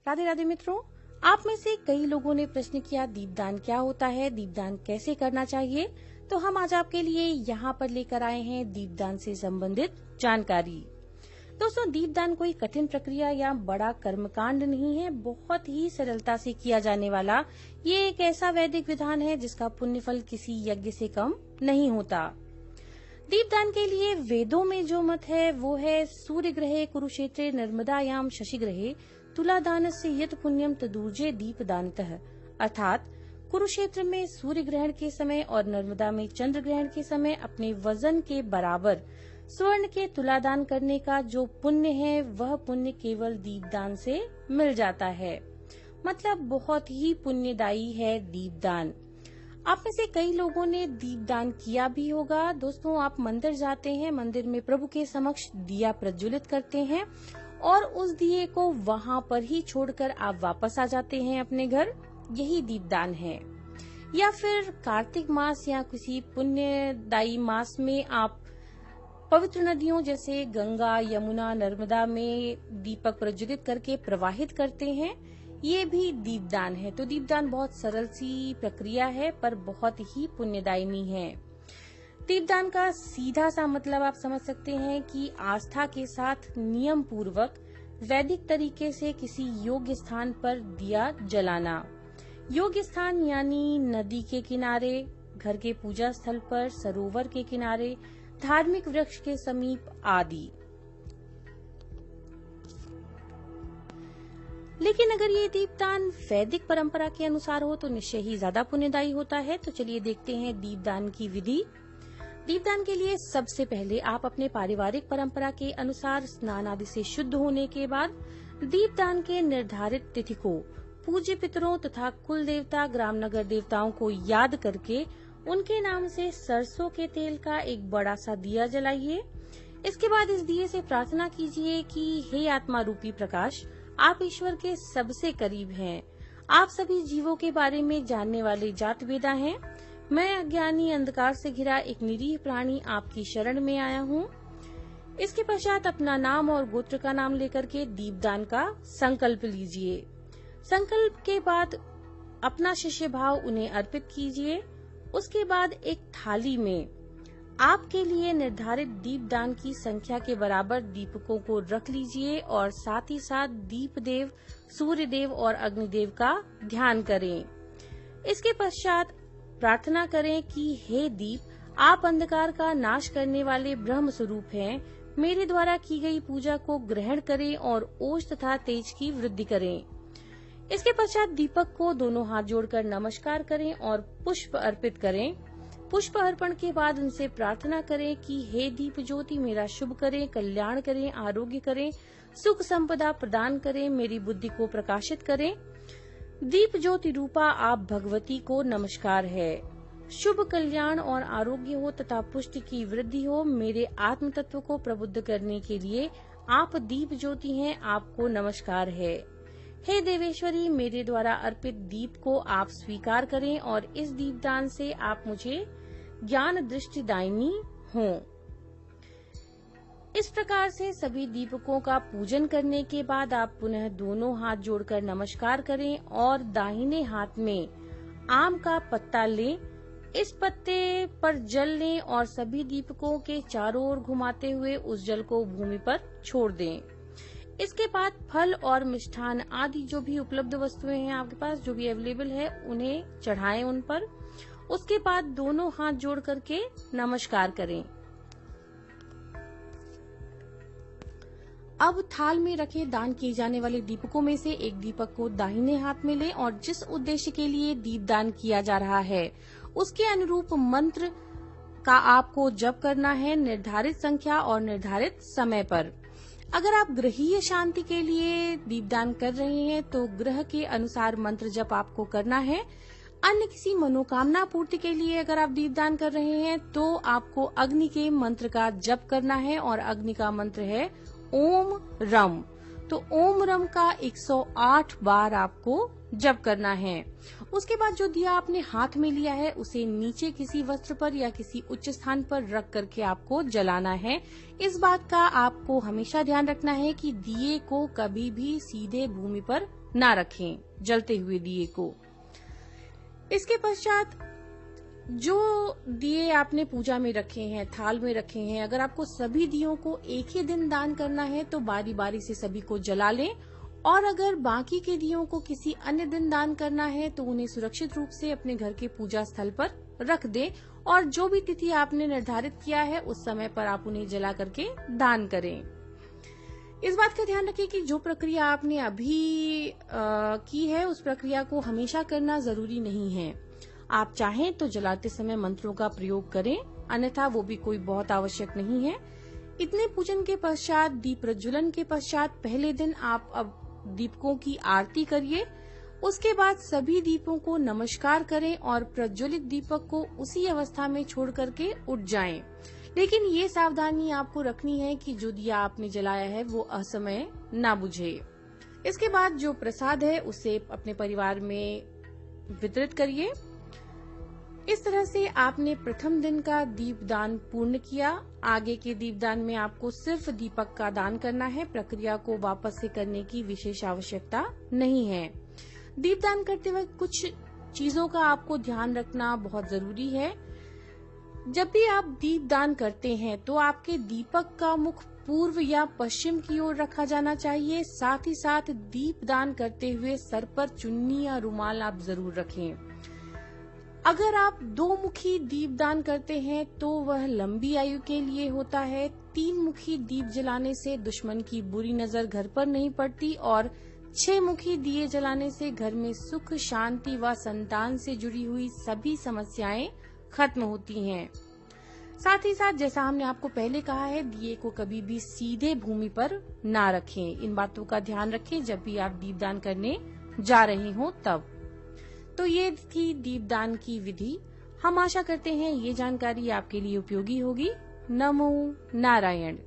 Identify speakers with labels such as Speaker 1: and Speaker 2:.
Speaker 1: राधे राधे मित्रों, आप में से कई लोगों ने प्रश्न किया दीपदान क्या होता है, दीपदान कैसे करना चाहिए। तो हम आज आपके लिए यहाँ पर लेकर आए हैं दीपदान से संबंधित जानकारी। दोस्तों, दीपदान कोई कठिन प्रक्रिया या बड़ा कर्मकांड नहीं है। बहुत ही सरलता से किया जाने वाला ये एक ऐसा वैदिक विधान है जिसका पुण्यफल किसी यज्ञ से कम नहीं होता। दीपदान के लिए वेदों में जो मत है वो है सूर्य ग्रहे कुरुक्षेत्रे नर्मदायाम शशि ग्रहे तुलादानस्य यत् पुण्यम तदूर्जे दीपदानतः, अर्थात कुरुक्षेत्र में सूर्य ग्रहण के समय और नर्मदा में चंद्र ग्रहण के समय अपने वजन के बराबर स्वर्ण के तुलादान करने का जो पुण्य है वह पुण्य केवल दीपदान से मिल जाता है। मतलब बहुत ही पुण्यदायी है दीपदान। आप में से कई लोगों ने दीपदान किया भी होगा। दोस्तों, आप मंदिर जाते हैं, मंदिर में प्रभु के समक्ष दिया प्रज्वलित करते हैं और उस दिए को वहाँ पर ही छोड़कर आप वापस आ जाते हैं अपने घर। यही दीपदान है। या फिर कार्तिक मास या किसी पुण्यदायी मास में आप पवित्र नदियों जैसे गंगा, यमुना, नर्मदा में दीपक प्रज्वलित करके प्रवाहित करते हैं। ये भी दीपदान है। तो दीपदान बहुत सरल सी प्रक्रिया है पर बहुत ही पुण्यदायिनी है। दीपदान का सीधा सा मतलब आप समझ सकते हैं कि आस्था के साथ नियम पूर्वक वैदिक तरीके से किसी योग्य स्थान पर दिया जलाना। योग्य स्थान यानी नदी के किनारे, घर के पूजा स्थल पर, सरोवर के किनारे, धार्मिक वृक्ष के समीप आदि। लेकिन अगर ये दीपदान वैदिक परंपरा के अनुसार हो तो निश्चय ही ज्यादा पुण्यदायी होता है। तो चलिए देखते हैं दीपदान की विधि। दीपदान के लिए सबसे पहले आप अपने पारिवारिक परंपरा के अनुसार स्नान आदि से शुद्ध होने के बाद दीपदान के निर्धारित तिथि को पूज्य पितरों तथा कुल देवता, ग्राम नगर देवताओं को याद करके उनके नाम से सरसों के तेल का एक बड़ा सा दिया जलाइए। इसके बाद इस दिए से प्रार्थना कीजिए कि हे आत्मा रूपी प्रकाश, आप ईश्वर के सबसे करीब हैं। आप सभी जीवों के बारे में जानने वाले जात वेदा हैं। मैं अज्ञानी अंधकार से घिरा एक निरीह प्राणी आपकी शरण में आया हूँ। इसके पश्चात अपना नाम और गोत्र का नाम लेकर के दीपदान का संकल्प लीजिए। संकल्प के बाद अपना शिष्य भाव उन्हें अर्पित कीजिए। उसके बाद एक थाली में आपके लिए निर्धारित दीपदान की संख्या के बराबर दीपकों को रख लीजिए और साथ ही साथ दीप देव, सूर्य देव और अग्निदेव का ध्यान करें। इसके पश्चात प्रार्थना करें कि हे दीप, आप अंधकार का नाश करने वाले ब्रह्म स्वरूप हैं। मेरे द्वारा की गई पूजा को ग्रहण करें और ओज तथा तेज की वृद्धि करें। इसके पश्चात दीपक को दोनों हाथ जोड़कर नमस्कार करें और पुष्प अर्पित करें। पुष्प अर्पण के बाद उनसे प्रार्थना करें कि हे दीप ज्योति, मेरा शुभ करें, कल्याण करें, आरोग्य करें, सुख संपदा प्रदान करें, मेरी बुद्धि को प्रकाशित करें। दीप ज्योति रूपा आप भगवती को नमस्कार है। शुभ कल्याण और आरोग्य हो तथा पुष्टि की वृद्धि हो। मेरे आत्म तत्व को प्रबुद्ध करने के लिए आप दीप ज्योति हैं, आपको नमस्कार है। हे देवेश्वरी, मेरे द्वारा अर्पित दीप को आप स्वीकार करें और इस दीपदान से आप मुझे ज्ञान दृष्टिदायिनी हों। इस प्रकार से सभी दीपकों का पूजन करने के बाद आप पुनः दोनों हाथ जोड़कर नमस्कार करें और दाहिने हाथ में आम का पत्ता लें। इस पत्ते पर जल लें और सभी दीपकों के चारों ओर घुमाते हुए उस जल को भूमि पर छोड़ दें। इसके बाद फल और मिष्ठान आदि जो भी उपलब्ध वस्तुएं हैं आपके पास, जो भी अवेलेबल है, उन्हें चढ़ाएं उन पर। उसके बाद दोनों हाथ जोड़ करके नमस्कार करें। अब थाल में रखे दान किए जाने वाले दीपकों में से एक दीपक को दाहिने हाथ में लें और जिस उद्देश्य के लिए दीपदान किया जा रहा है उसके अनुरूप मंत्र का आपको जप करना है, निर्धारित संख्या और निर्धारित समय पर। अगर आप गृहीय शांति के लिए दीपदान कर रहे हैं तो ग्रह के अनुसार मंत्र जप आपको करना है। अन्य किसी मनोकामना पूर्ति के लिए अगर आप दीपदान कर रहे हैं तो आपको अग्नि के मंत्र का जप करना है और अग्नि का मंत्र है ओम रम। तो ओम रम का 108 बार आपको जप करना है। उसके बाद जो दिया आपने हाथ में लिया है उसे नीचे किसी वस्त्र पर या किसी उच्च स्थान पर रख करके आपको जलाना है। इस बात का आपको हमेशा ध्यान रखना है कि दिए को कभी भी सीधे भूमि पर ना रखें, जलते हुए दिए को। इसके पश्चात जो दिए आपने पूजा में रखे हैं, थाल में रखे हैं, अगर आपको सभी दियों को एक ही दिन दान करना है तो बारी बारी से सभी को जला लें, और अगर बाकी के दियों को किसी अन्य दिन दान करना है तो उन्हें सुरक्षित रूप से अपने घर के पूजा स्थल पर रख दें, और जो भी तिथि आपने निर्धारित किया है उस समय पर आप उन्हें जला करके दान करें। इस बात का ध्यान रखें कि जो प्रक्रिया आपने अभी की है उस प्रक्रिया को हमेशा करना जरूरी नहीं है। आप चाहें तो जलाते समय मंत्रों का प्रयोग करें, अन्यथा वो भी कोई बहुत आवश्यक नहीं है। इतने पूजन के पश्चात, दीप प्रज्वलन के पश्चात पहले दिन आप अब दीपकों की आरती करिए। उसके बाद सभी दीपों को नमस्कार करें और प्रज्वलित दीपक को उसी अवस्था में छोड़ करके उठ जाएं। लेकिन ये सावधानी आपको रखनी है कि जो दिया आपने जलाया है वो असमय ना बुझे। इसके बाद जो प्रसाद है उसे अपने परिवार में वितरित करिए। इस तरह से आपने प्रथम दिन का दीपदान पूर्ण किया। आगे के दीपदान में आपको सिर्फ दीपक का दान करना है, प्रक्रिया को वापस से करने की विशेष आवश्यकता नहीं है। दीपदान करते वक्त कुछ चीजों का आपको ध्यान रखना बहुत जरूरी है। जब भी आप दीपदान करते हैं तो आपके दीपक का मुख पूर्व या पश्चिम की ओर रखा जाना चाहिए। साथ ही साथ दीपदान करते हुए सर पर चुन्नी या रुमाल आप जरूर रखें। अगर आप दो मुखी दीपदान करते हैं तो वह लंबी आयु के लिए होता है। 3 मुखी दीप जलाने से दुश्मन की बुरी नजर घर पर नहीं पड़ती, और 6 मुखी दिए जलाने से घर में सुख, शांति व संतान से जुड़ी हुई सभी समस्याएं खत्म होती हैं। साथ ही साथ जैसा हमने आपको पहले कहा है, दिए को कभी भी सीधे भूमि पर ना रखें। इन बातों का ध्यान रखें जब भी आप दीपदान करने जा रहे हो तब। तो ये थी दीपदान की विधि। हम आशा करते हैं ये जानकारी आपके लिए उपयोगी होगी। नमो नारायण।